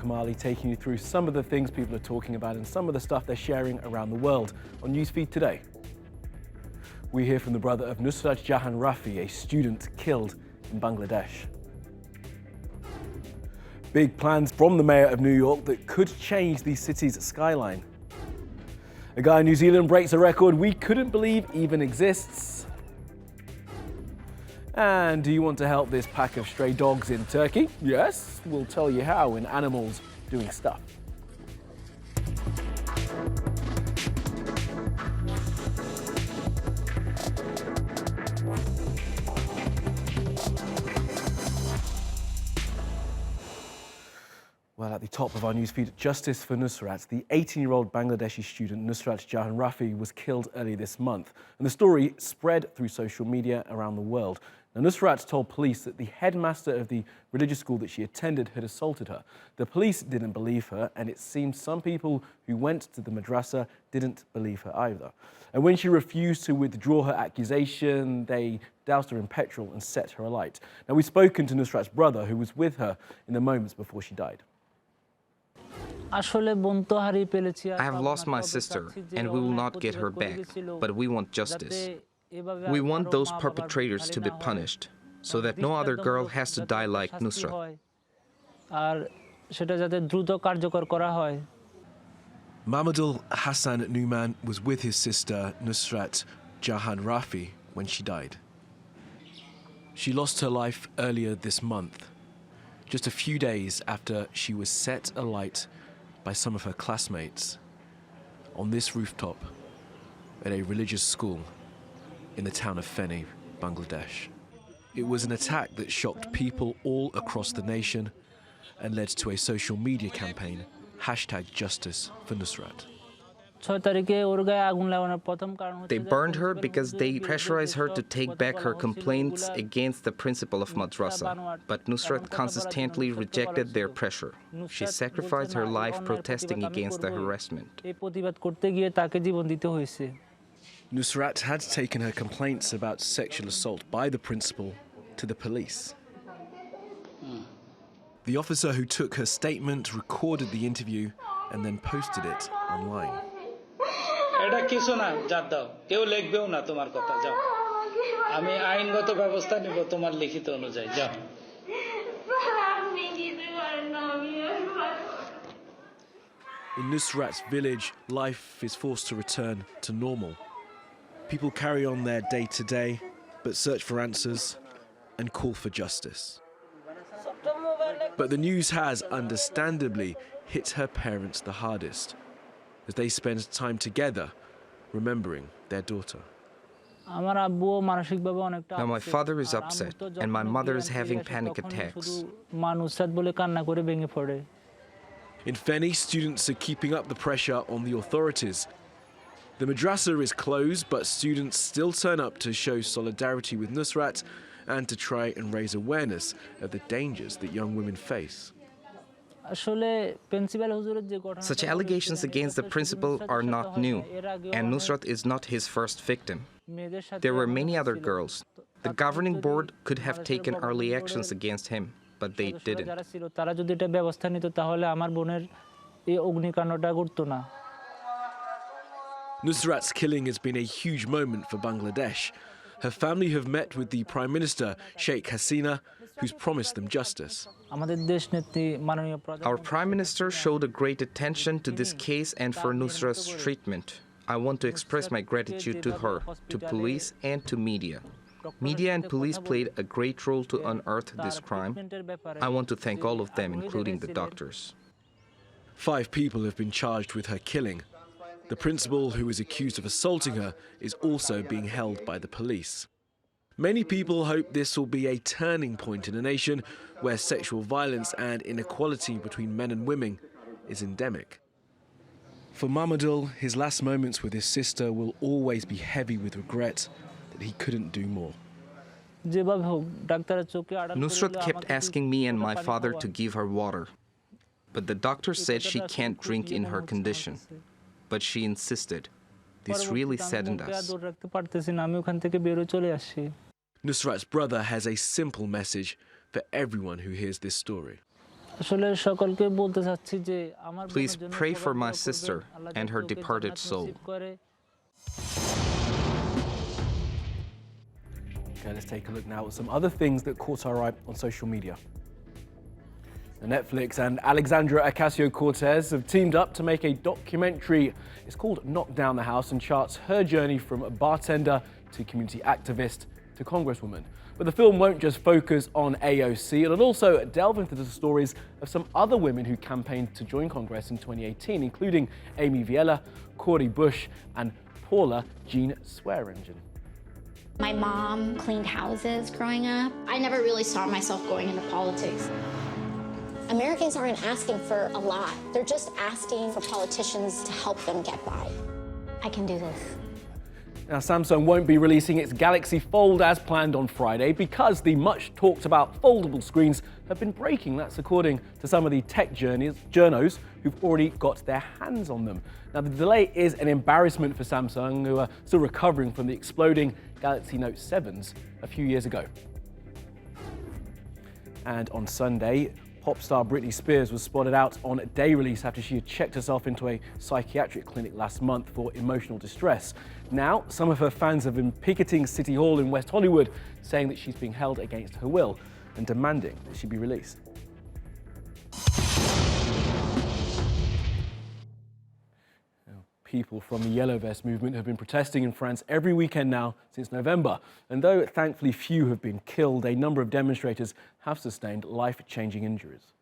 Kamali, taking you through some of the things people are talking about and some of the stuff they're sharing around the world on NewsFeed today. We hear from the brother of Nusrat Jahan Rafi, a student killed in Bangladesh. Big plans from the mayor of New York that could change the city's skyline. A guy in New Zealand breaks a record we couldn't believe even exists. And do you want to help this pack of stray dogs in Turkey? Yes, we'll tell you how in Animals Doing Stuff. Well, at the top of our newsfeed, justice for Nusrat. The 18-year-old Bangladeshi student Nusrat Jahan Rafi was killed earlier this month, and the story spread through social media around the world. Now, Nusrat told police that the headmaster of the religious school that she attended had assaulted her. The police didn't believe her, and it seems some people who went to the madrasa didn't believe her either. And when she refused to withdraw her accusation, they doused her in petrol and set her alight. Now, we've spoken to Nusrat's brother, who was with her in the moments before she died. I have lost my sister, and we will not get her back, but we want justice. We want those perpetrators to be punished, so that no other girl has to die like Nusrat. Mamadul Hassan Numan was with his sister Nusrat Jahan Rafi when she died. She lost her life earlier this month, just a few days after she was set alight by some of her classmates on this rooftop at a religious school in the town of Feni, Bangladesh. It was an attack that shocked people all across the nation and led to a social media campaign, #Justice for Nusrat. They burned her because they pressurized her to take back her complaints against the principal of madrasa. But Nusrat consistently rejected their pressure. She sacrificed her life protesting against the harassment. Nusrat had taken her complaints about sexual assault by the principal to the police. The officer who took her statement recorded the interview and then posted it online. এটা কিছু না জাত দাও কেউ লিখবেও না তোমার কথা যাও আমি আইনগত ব্যবস্থা নিব তোমার লিখিত অনুযায়ী যাও In Nusrat's village, life is forced to return to normal. People carry on their day-to-day, but search for answers and call for justice. But the news has, understandably, hit her parents the hardest, as they spend time together remembering their daughter. Now my father is upset, and my mother is having panic attacks. In Feni, students are keeping up the pressure on the authorities. The madrasa is closed, but students still turn up to show solidarity with Nusrat and to try and raise awareness of the dangers that young women face. Such allegations against the principal are not new, and Nusrat is not his first victim. There were many other girls. The governing board could have taken early actions against him, but they didn't. Nusrat's killing has been a huge moment for Bangladesh. Her family have met with the Prime Minister, Sheikh Hasina, who's promised them justice. Our Prime Minister showed a great attention to this case and for Nusrat's treatment. I want to express my gratitude to her, to police and to media. Media and police played a great role to unearth this crime. I want to thank all of them, including the doctors. 5 people have been charged with her killing. The principal, who is accused of assaulting her, is also being held by the police. Many people hope this will be a turning point in a nation where sexual violence and inequality between men and women is endemic. For Mamadul, his last moments with his sister will always be heavy with regret that he couldn't do more. Nusrat kept asking me and my father to give her water, but the doctor said she can't drink in her condition. But she insisted. This really saddened us. Nusrat's brother has a simple message for everyone who hears this story. Please pray for my sister and her departed soul. Okay, let's take a look now at some other things that caught our eye on social media. Netflix and Alexandria Ocasio Cortez have teamed up to make a documentary. It's called Knock Down the House and charts her journey from a bartender to community activist to congresswoman. But the film won't just focus on AOC, it'll also delve into the stories of some other women who campaigned to join Congress in 2018, including Amy Viella, Cori Bush, and Paula Jean Swearingen. My mom cleaned houses growing up. I never really saw myself going into politics. Americans aren't asking for a lot. They're just asking for politicians to help them get by. I can do this. Now, Samsung won't be releasing its Galaxy Fold as planned on Friday because the much talked about foldable screens have been breaking. That's according to some of the tech journos who've already got their hands on them. Now, the delay is an embarrassment for Samsung, who are still recovering from the exploding Galaxy Note 7s a few years ago. And on Sunday, pop star Britney Spears was spotted out on day release after she had checked herself into a psychiatric clinic last month for emotional distress. Now, some of her fans have been picketing City Hall in West Hollywood, saying that she's being held against her will and demanding that she be released. People from the Yellow Vest movement have been protesting in France every weekend now since November. And though thankfully few have been killed, a number of demonstrators have sustained life-changing injuries.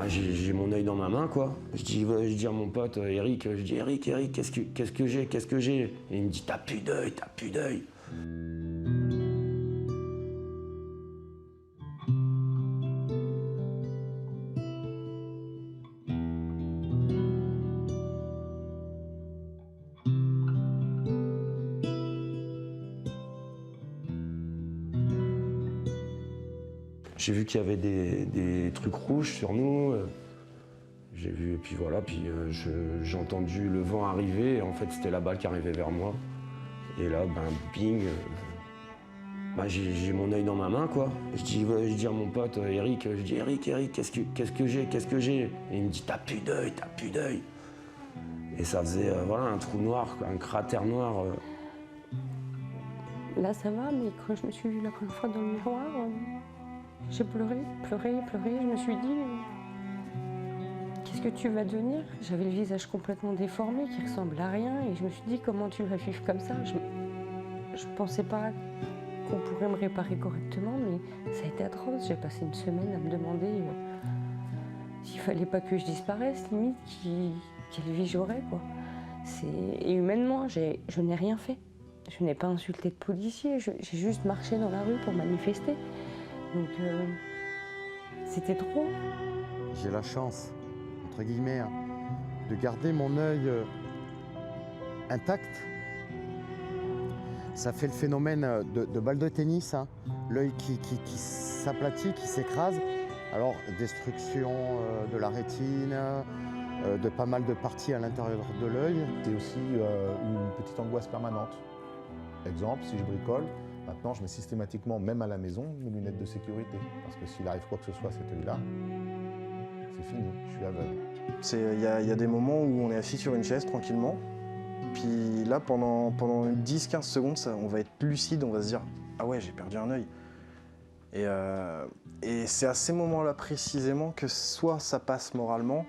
J'ai mon œil dans ma main, quoi. Je dis à mon pote Eric, Eric, qu'est-ce que j'ai? Et il me dit, t'as plus d'œil. J'ai vu qu'il y avait des trucs rouges sur nous. J'ai vu, et puis voilà, j'ai entendu le vent arriver. Et en fait, c'était la balle qui arrivait vers moi. Et là, bing, j'ai mon œil dans ma main, quoi. Je dis à mon pote Eric, Eric, qu'est-ce que j'ai? Et il me dit, t'as plus d'œil. Et ça faisait voilà, un trou noir, un cratère noir. Là, ça va, mais quand je me suis vue la première fois dans le miroir, j'ai pleuré. Je me suis dit, qu'est-ce que tu vas devenir? J'avais le visage complètement déformé, qui ressemble à rien, et je me suis dit, comment tu vas vivre comme ça? Je pensais pas qu'on pourrait me réparer correctement, mais ça a été atroce. J'ai passé une semaine à me demander s'il fallait pas que je disparaisse, limite, quelle vie j'aurais, quoi. Et humainement, je n'ai rien fait. Je n'ai pas insulté de policier, j'ai juste marché dans la rue pour manifester. Donc, c'était trop. J'ai la chance, entre guillemets, de garder mon œil intact. Ça fait le phénomène de balle de tennis, hein. L'œil qui s'aplatit, qui s'écrase. Alors, destruction de la rétine, de pas mal de parties à l'intérieur de l'œil. C'est aussi une petite angoisse permanente. Exemple, si je bricole, maintenant je mets systématiquement, même à la maison, mes lunettes de sécurité. Parce que s'il arrive quoi que ce soit à cet œil-là, c'est fini, je suis aveugle. Il y a des moments où on est assis sur une chaise tranquillement, puis là pendant 10-15 secondes, on va être lucide, on va se dire « Ah ouais, j'ai perdu un œil ». Et c'est à ces moments-là précisément que soit ça passe moralement,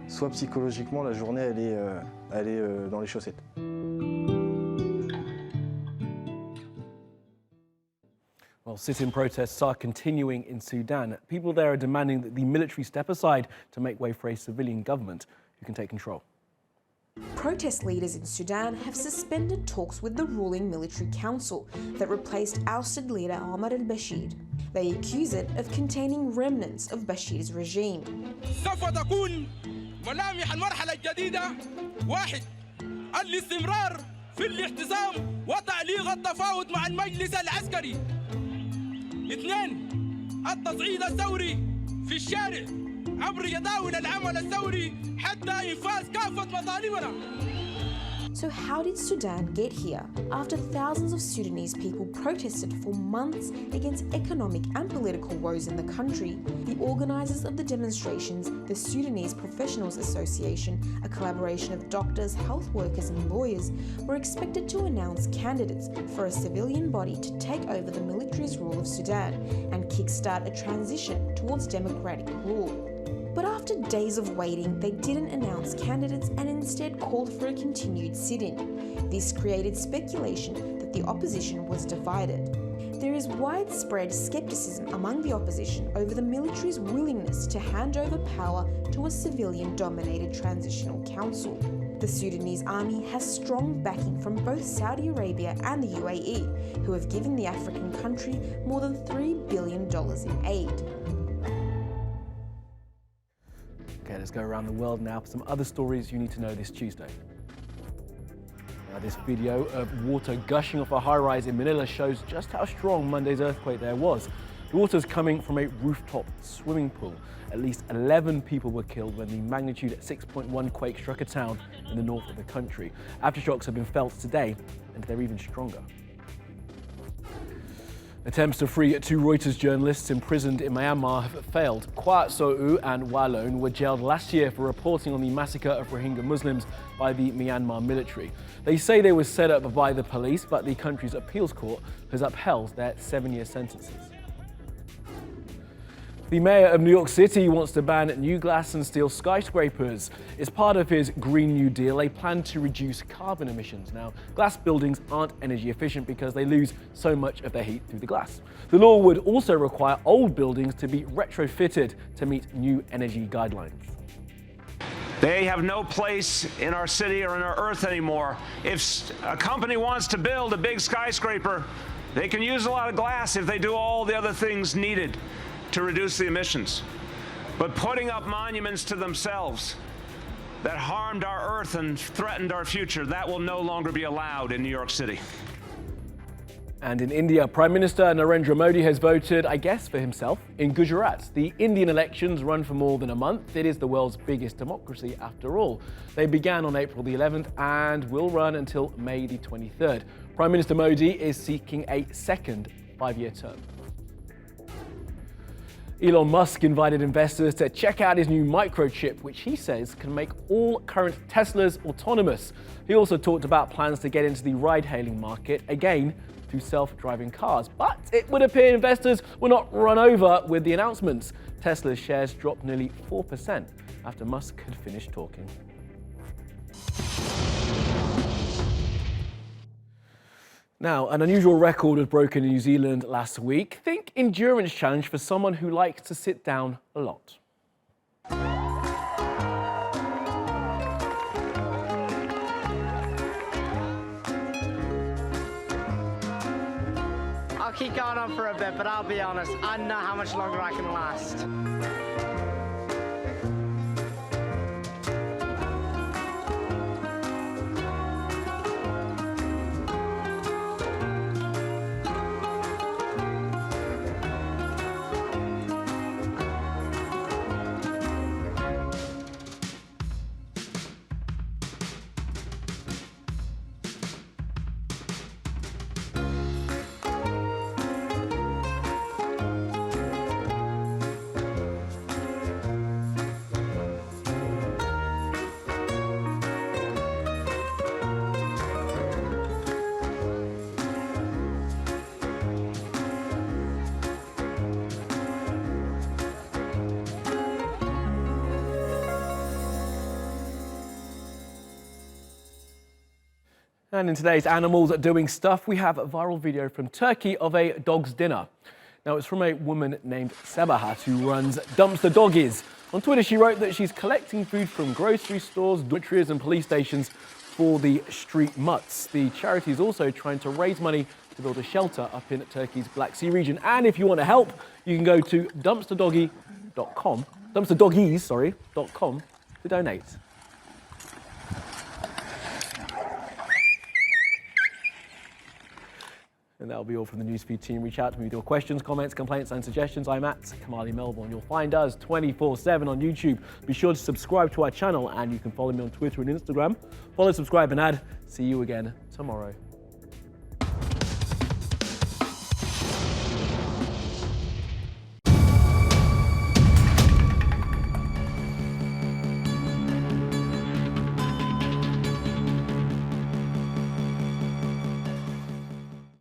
soit psychologiquement, la journée elle est dans les chaussettes. Well, sit-in protests are continuing in Sudan. People there are demanding that the military step aside to make way for a civilian government who can take control. Protest leaders in Sudan have suspended talks with the ruling military council that replaced ousted leader Omar al-Bashir. They accuse it of containing remnants of Bashir's regime. سوف تكون ملامح المرحلة الجديدة واحد الاستمرار في الاعتصام وتعليق التفاوض مع المجلس العسكري. اثنين التصعيد الثوري في الشارع عبر جداول العمل الثوري حتى إنفاذ كافة مطالبنا. So how did Sudan get here? After thousands of Sudanese people protested for months against economic and political woes in the country, the organisers of the demonstrations, the Sudanese Professionals Association, a collaboration of doctors, health workers and lawyers, were expected to announce candidates for a civilian body to take over the military's rule of Sudan and kickstart a transition towards democratic rule. But after days of waiting, they didn't announce candidates and instead called for a continued sit-in. This created speculation that the opposition was divided. There is widespread skepticism among the opposition over the military's willingness to hand over power to a civilian-dominated transitional council. The Sudanese army has strong backing from both Saudi Arabia and the UAE, who have given the African country more than $3 billion in aid. Okay, let's go around the world now for some other stories you need to know this Tuesday. Now, this video of water gushing off a high-rise in Manila shows just how strong Monday's earthquake there was. The water's coming from a rooftop swimming pool. At least 11 people were killed when the magnitude 6.1 quake struck a town in the north of the country. Aftershocks have been felt today, and they're even stronger. Attempts to free two Reuters journalists imprisoned in Myanmar have failed. Kwa So'u and Walone were jailed last year for reporting on the massacre of Rohingya Muslims by the Myanmar military. They say they were set up by the police, but the country's appeals court has upheld their 7-year sentences. The mayor of New York City wants to ban new glass and steel skyscrapers. As part of his Green New Deal, they plan to reduce carbon emissions. Now, glass buildings aren't energy efficient because they lose so much of their heat through the glass. The law would also require old buildings to be retrofitted to meet new energy guidelines. They have no place in our city or in our earth anymore. If a company wants to build a big skyscraper, they can use a lot of glass if they do all the other things needed to reduce the emissions. But putting up monuments to themselves that harmed our earth and threatened our future, that will no longer be allowed in New York City. And in India, Prime Minister Narendra Modi has voted, I guess, for himself in Gujarat. The Indian elections run for more than a month. It is the world's biggest democracy after all. They began on April the 11th and will run until May the 23rd. Prime Minister Modi is seeking a second 5-year term. Elon Musk invited investors to check out his new microchip, which he says can make all current Teslas autonomous. He also talked about plans to get into the ride-hailing market, again, through self-driving cars. But it would appear investors were not run over with the announcements. Tesla's shares dropped nearly 4% after Musk had finished talking. Now, an unusual record was broken in New Zealand last week. Think endurance challenge for someone who likes to sit down a lot. I'll keep going on for a bit, but I'll be honest, I don't know how much longer I can last. And in today's Animals Doing Stuff, we have a viral video from Turkey of a dog's dinner. Now, it's from a woman named Sabahat who runs Dumpster Doggies. On Twitter, she wrote that she's collecting food from grocery stores, dormitories and police stations for the street mutts. The charity is also trying to raise money to build a shelter up in Turkey's Black Sea region. And if you want to help, you can go to dumpsterdoggies.com to donate. And that'll be all from the NewsFeed team. Reach out to me with your questions, comments, complaints, and suggestions. I'm at Kamali Melbourne. You'll find us 24/7 on YouTube. Be sure to subscribe to our channel, and you can follow me on Twitter and Instagram. Follow, subscribe, and add. See you again tomorrow.